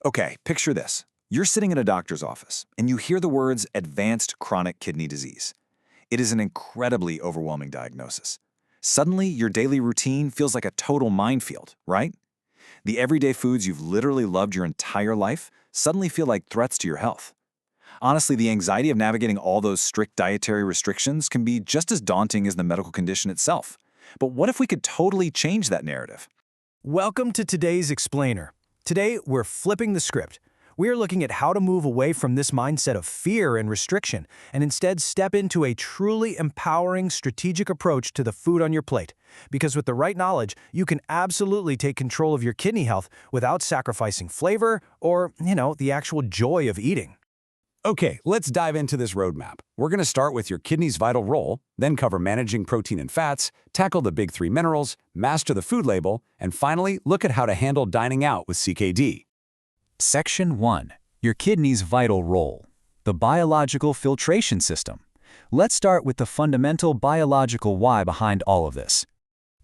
Okay, picture this. You're sitting in a doctor's office, and you hear the words advanced chronic kidney disease. It is an incredibly overwhelming diagnosis. Suddenly, your daily routine feels like a total minefield, right? The everyday foods you've literally loved your entire life suddenly feel like threats to your health. Honestly, the anxiety of navigating all those strict dietary restrictions can be just as daunting as the medical condition itself. But what if we could totally change that narrative? Welcome to today's Explainer. Today, we're flipping the script. We are looking at how to move away from this mindset of fear and restriction and instead step into a truly empowering, strategic approach to the food on your plate. Because with the right knowledge, you can absolutely take control of your kidney health without sacrificing flavor or, the actual joy of eating. Okay, let's dive into this roadmap. We're going to start with your kidney's vital role, then cover managing protein and fats, tackle the big three minerals, master the food label, and finally, look at how to handle dining out with CKD. Section 1. Your kidney's vital role. The biological filtration system. Let's start with the fundamental biological why behind all of this.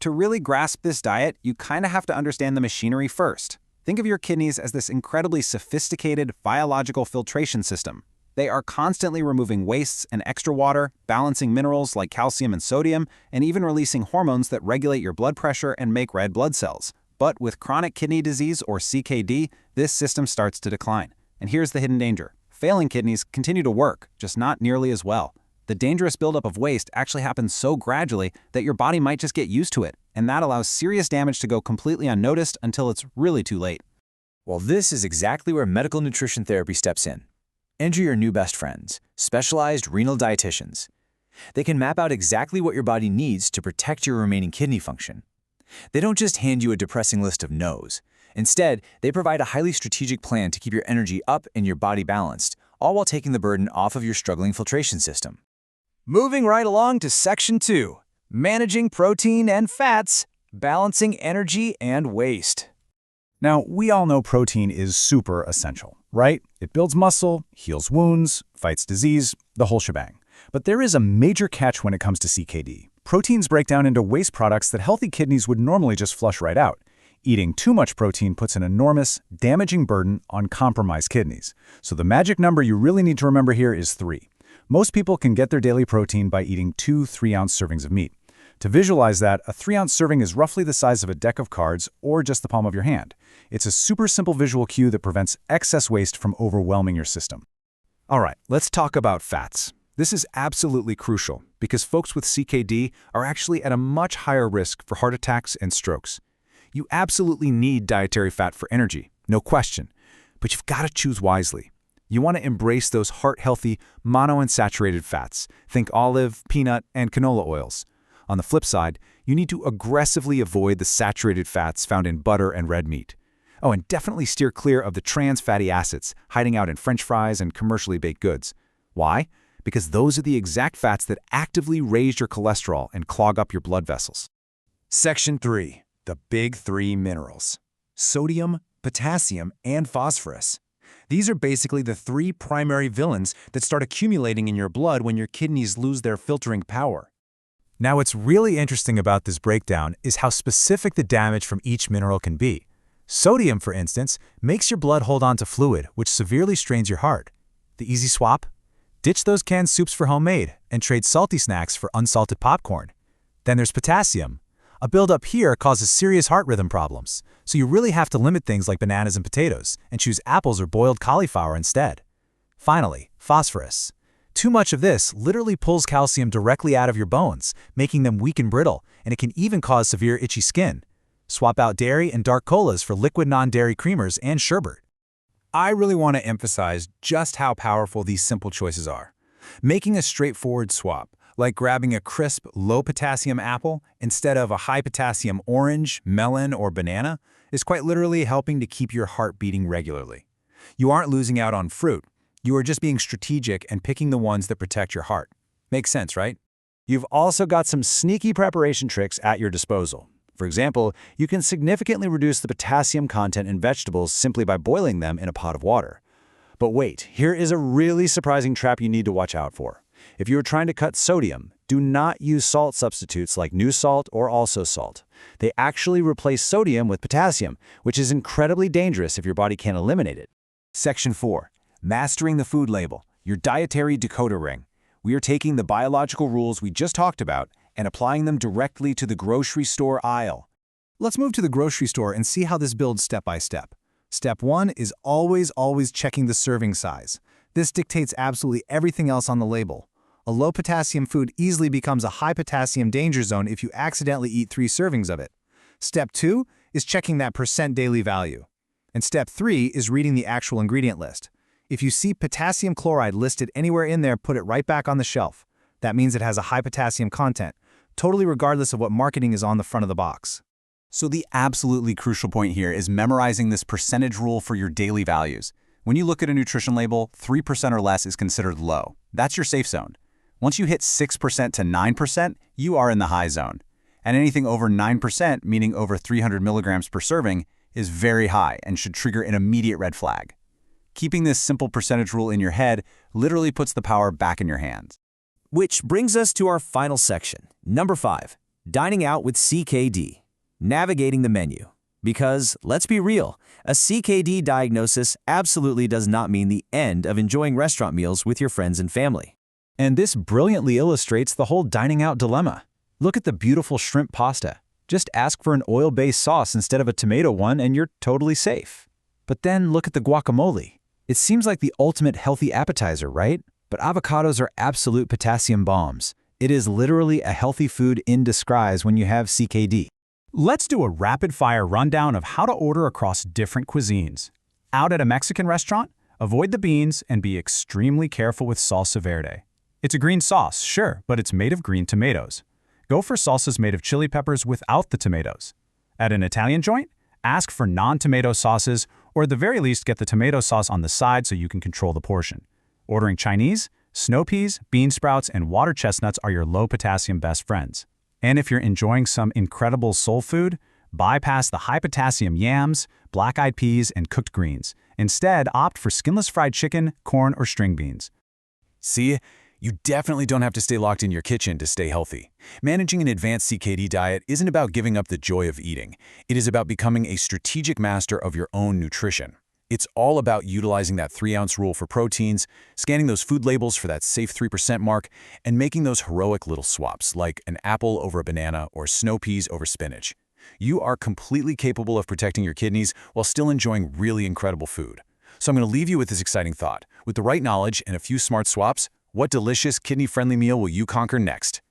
To really grasp this diet, you kind of have to understand the machinery first. Think of your kidneys as this incredibly sophisticated biological filtration system. They are constantly removing wastes and extra water, balancing minerals like calcium and sodium, and even releasing hormones that regulate your blood pressure and make red blood cells. But with chronic kidney disease, or CKD, this system starts to decline. And here's the hidden danger. Failing kidneys continue to work, just not nearly as well. The dangerous buildup of waste actually happens so gradually that your body might just get used to it, and that allows serious damage to go completely unnoticed until it's really too late. Well, this is exactly where medical nutrition therapy steps in. Enter your new best friends, specialized renal dietitians. They can map out exactly what your body needs to protect your remaining kidney function. They don't just hand you a depressing list of no's. Instead, they provide a highly strategic plan to keep your energy up and your body balanced, all while taking the burden off of your struggling filtration system. Moving right along to Section 2. Managing protein and fats, balancing energy and waste. Now, we all know protein is super essential, right? It builds muscle, heals wounds, fights disease, the whole shebang. But there is a major catch when it comes to CKD. Proteins break down into waste products that healthy kidneys would normally just flush right out. Eating too much protein puts an enormous, damaging burden on compromised kidneys. So the magic number you really need to remember here is 3. Most people can get their daily protein by eating 2 3-ounce servings of meat. To visualize that, a 3-ounce serving is roughly the size of a deck of cards or just the palm of your hand. It's a super simple visual cue that prevents excess waste from overwhelming your system. All right, let's talk about fats. This is absolutely crucial because folks with CKD are actually at a much higher risk for heart attacks and strokes. You absolutely need dietary fat for energy, no question, but you've got to choose wisely. You want to embrace those heart-healthy monounsaturated fats. Think olive, peanut, and canola oils. On the flip side, you need to aggressively avoid the saturated fats found in butter and red meat. Oh, and definitely steer clear of the trans fatty acids hiding out in French fries and commercially baked goods. Why? Because those are the exact fats that actively raise your cholesterol and clog up your blood vessels. Section 3. The big three minerals. Sodium, potassium, and phosphorus. These are basically the 3 primary villains that start accumulating in your blood when your kidneys lose their filtering power. Now, what's really interesting about this breakdown is how specific the damage from each mineral can be. Sodium, for instance, makes your blood hold on to fluid, which severely strains your heart. The easy swap? Ditch those canned soups for homemade and trade salty snacks for unsalted popcorn. Then there's potassium. A buildup here causes serious heart rhythm problems, so you really have to limit things like bananas and potatoes and choose apples or boiled cauliflower instead. Finally, phosphorus. Too much of this literally pulls calcium directly out of your bones, making them weak and brittle, and it can even cause severe itchy skin. Swap out dairy and dark colas for liquid non-dairy creamers and sherbet. I really want to emphasize just how powerful these simple choices are. Making a straightforward swap, like grabbing a crisp, low-potassium apple instead of a high-potassium orange, melon, or banana, is quite literally helping to keep your heart beating regularly. You aren't losing out on fruit. You are just being strategic and picking the ones that protect your heart. Makes sense, right? You've also got some sneaky preparation tricks at your disposal. For example, you can significantly reduce the potassium content in vegetables simply by boiling them in a pot of water. But wait, here is a really surprising trap you need to watch out for. If you are trying to cut sodium, do not use salt substitutes like new salt or also salt. They actually replace sodium with potassium, which is incredibly dangerous if your body can't eliminate it. Section 4. Mastering the food label, your dietary decoder ring. We are taking the biological rules we just talked about and applying them directly to the grocery store aisle. Let's move to the grocery store and see how this builds step by step. Step 1 is always checking the serving size. This dictates absolutely everything else on the label. A low-potassium food easily becomes a high-potassium danger zone if you accidentally eat 3 servings of it. Step 2 is checking that percent daily value. And step 3 is reading the actual ingredient list. If you see potassium chloride listed anywhere in there, put it right back on the shelf. That means it has a high potassium content, totally regardless of what marketing is on the front of the box. So the absolutely crucial point here is memorizing this percentage rule for your daily values. When you look at a nutrition label, 3% or less is considered low. That's your safe zone. Once you hit 6% to 9%, you are in the high zone. And anything over 9%, meaning over 300 milligrams per serving, is very high and should trigger an immediate red flag. Keeping this simple percentage rule in your head literally puts the power back in your hands. Which brings us to our final section, number 5, dining out with CKD, navigating the menu. Because, let's be real, a CKD diagnosis absolutely does not mean the end of enjoying restaurant meals with your friends and family. And this brilliantly illustrates the whole dining out dilemma. Look at the beautiful shrimp pasta. Just ask for an oil-based sauce instead of a tomato one and you're totally safe. But then look at the guacamole. It seems like the ultimate healthy appetizer, right? But avocados are absolute potassium bombs. It is literally a healthy food in disguise when you have CKD. Let's do a rapid-fire rundown of how to order across different cuisines. Out at a Mexican restaurant, avoid the beans and be extremely careful with salsa verde. It's a green sauce, sure, but it's made of green tomatoes. Go for salsas made of chili peppers without the tomatoes. At an Italian joint, ask for non-tomato sauces, or at the very least get the tomato sauce on the side so you can control the portion. Ordering Chinese, snow peas, bean sprouts, and water chestnuts are your low-potassium best friends. And if you're enjoying some incredible soul food, bypass the high-potassium yams, black-eyed peas, and cooked greens. Instead, opt for skinless fried chicken, corn, or string beans. See? You definitely don't have to stay locked in your kitchen to stay healthy. Managing an advanced CKD diet isn't about giving up the joy of eating. It is about becoming a strategic master of your own nutrition. It's all about utilizing that 3-ounce rule for proteins, scanning those food labels for that safe 3% mark, and making those heroic little swaps like an apple over a banana or snow peas over spinach. You are completely capable of protecting your kidneys while still enjoying really incredible food. So I'm going to leave you with this exciting thought. With the right knowledge and a few smart swaps, what delicious, kidney-friendly meal will you conquer next?